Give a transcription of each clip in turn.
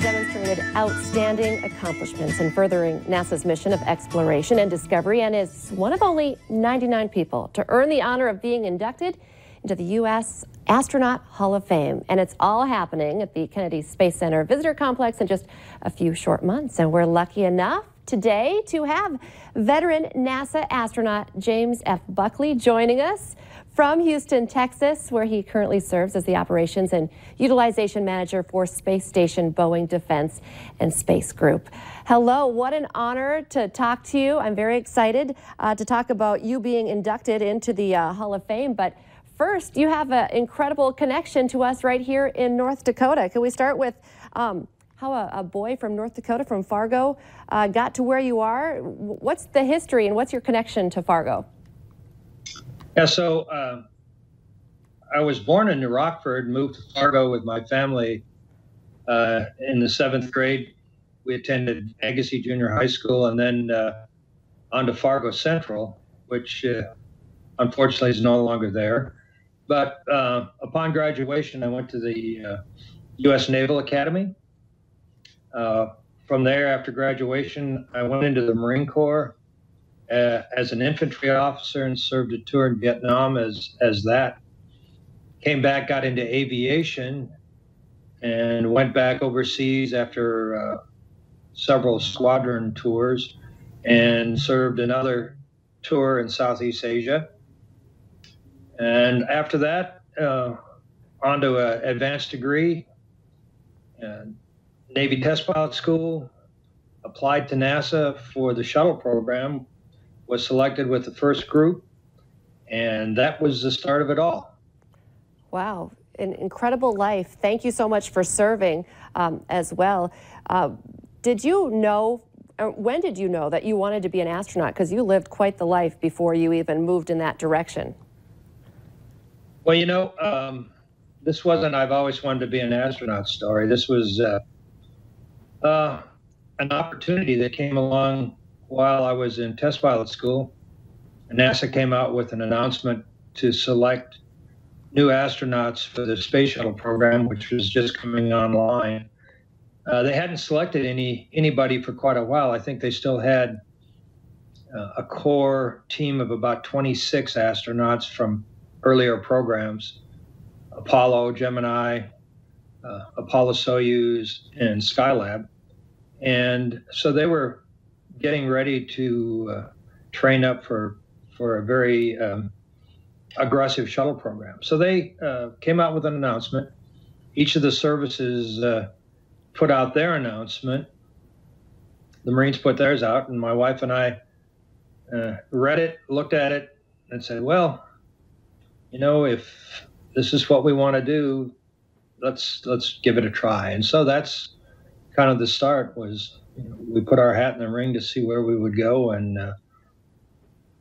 demonstrated outstanding accomplishments in furthering NASA's mission of exploration and discovery, and is one of only 99 people to earn the honor of being inducted into the U.S. Astronaut Hall of Fame. And it's all happening at the Kennedy Space Center Visitor Complex in just a few short months. And we're lucky enough today to have veteran NASA astronaut James F. Buckley joining us from Houston, Texas, where he currently serves as the Operations and Utilization Manager for Space Station Boeing Defense and Space Group. Hello, what an honor to talk to you. I'm very excited to talk about you being inducted into the Hall of Fame. But first, you have an incredible connection to us right here in North Dakota. Can we start with how a boy from North Dakota, from Fargo, got to where you are? What's the history and what's your connection to Fargo? Yeah, so I was born in New Rockford, moved to Fargo with my family in the 7th grade. We attended Agassiz Junior High School and then on to Fargo Central, which unfortunately is no longer there. But upon graduation, I went to the U.S. Naval Academy. From there, after graduation, I went into the Marine Corps as an infantry officer and served a tour in Vietnam as that. Came back, got into aviation, and went back overseas after several squadron tours and served another tour in Southeast Asia. And after that, on to an advanced degree, Navy Test Pilot School, applied to NASA for the shuttle program, was selected with the first group, and that was the start of it all. Wow, an incredible life. Thank you so much for serving as well. Did you know, when did you know that you wanted to be an astronaut? Because you lived quite the life before you even moved in that direction. Well, you know, this wasn't I've always wanted to be an astronaut story. This was an opportunity that came along while I was in test pilot school. NASA came out with an announcement to select new astronauts for the space shuttle program, which was just coming online. They hadn't selected anybody for quite a while. I think they still had a core team of about 26 astronauts from earlier programs: Apollo, Gemini, Apollo-Soyuz, and Skylab. And so they were getting ready to train up for a very aggressive shuttle program. So they came out with an announcement. Each of the services put out their announcement. The Marines put theirs out, and my wife and I read it, looked at it, and said, well, you know, if this is what we want to do, let's give it a try. And so that's kind of the start. Was, you know, we put our hat in the ring to see where we would go, and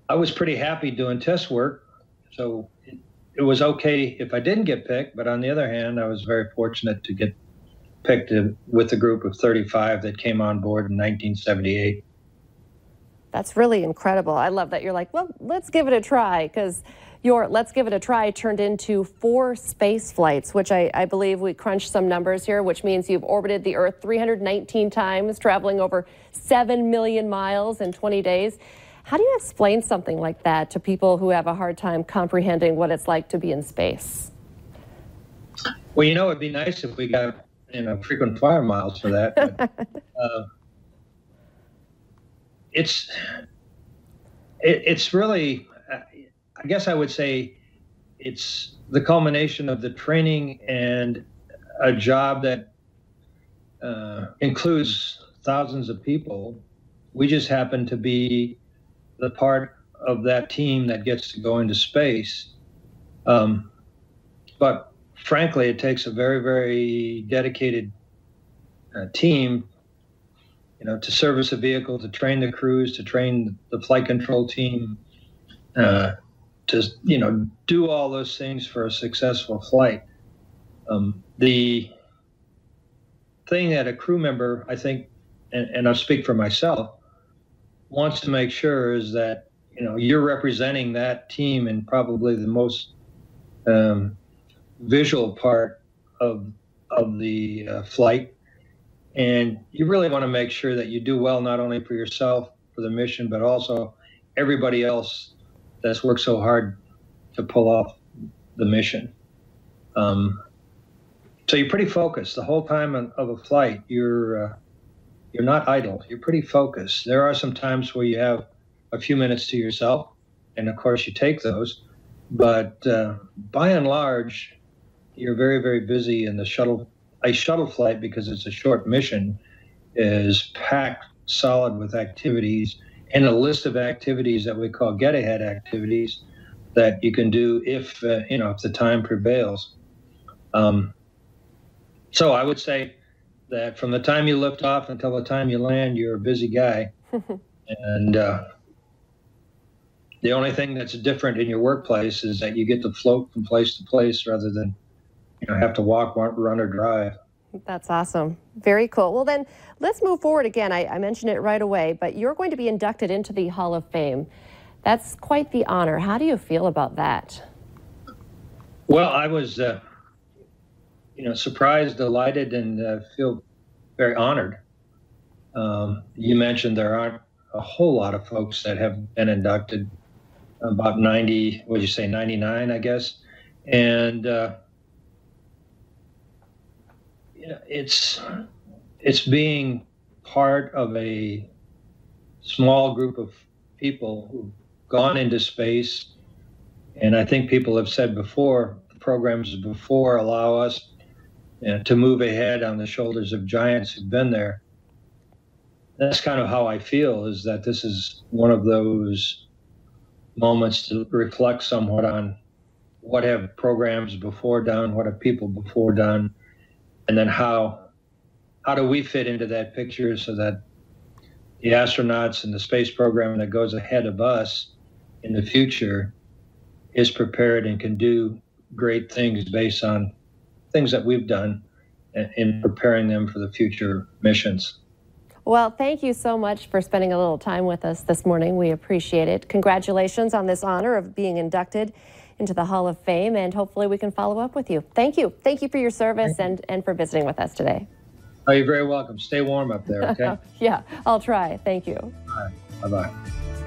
I was pretty happy doing test work, so it was okay if I didn't get picked. But on the other hand, I was very fortunate to get picked with a group of 35 that came on board in 1978. That's really incredible. I love that you're like, well, let's give it a try, because your let's give it a try turned into 4 space flights, which I believe we crunched some numbers here, which means you've orbited the Earth 319 times, traveling over 7 million miles in 20 days. How do you explain something like that to people who have a hard time comprehending what it's like to be in space? Well, you know, it'd be nice if we got, you know, frequent flyer miles for that. But, it's really, I guess I would say it's the culmination of the training and a job that includes thousands of people. We just happen to be the part of that team that gets to go into space. But frankly, it takes a very, very dedicated team, you know, to service a vehicle, to train the crews, to train the flight control team, to, you know, do all those things for a successful flight. The thing that a crew member, I think, and I'll speak for myself, wants to make sure is that, you know, you're representing that team in probably the most visual part of the flight, And you really want to make sure that you do well, not only for yourself, for the mission, but also everybody else that's worked so hard to pull off the mission. So you're pretty focused the whole time of a flight. You're not idle. You're pretty focused. There are some times where you have a few minutes to yourself, and of course you take those. But by and large, you're very, very busy. In the shuttle, a shuttle flight, because it's a short mission, is packed solid with activities and a list of activities that we call get-ahead activities that you can do if if the time prevails. So I would say that from the time you lift off until the time you land, you're a busy guy. And the only thing that's different in your workplace is that you get to float from place to place rather than have to walk, run, or drive. That's awesome. Very cool. Well, then let's move forward again. I mentioned it right away, but you're going to be inducted into the Hall of Fame. That's quite the honor. How do you feel about that? Well, I was surprised, delighted, and feel very honored. You mentioned there aren't a whole lot of folks that have been inducted, about 90, what did you say, 99, I guess. And it's being part of a small group of people who've gone into space. And I think people have said before, the programs before allow us to move ahead on the shoulders of giants who've been there. That's kind of how I feel, is that this is one of those moments to reflect somewhat on what have programs before done, what have people before done, and then how do we fit into that picture so that the astronauts and the space program that goes ahead of us in the future is prepared and can do great things based on things that we've done in preparing them for the future missions. Well, thank you so much for spending a little time with us this morning. We appreciate it. Congratulations on this honor of being inducted into the Hall of Fame, and hopefully we can follow up with you. Thank you. Thank you for your service and for visiting with us today. Oh, you're very welcome. Stay warm up there, okay? Yeah, I'll try. Thank you. All right. Bye-bye.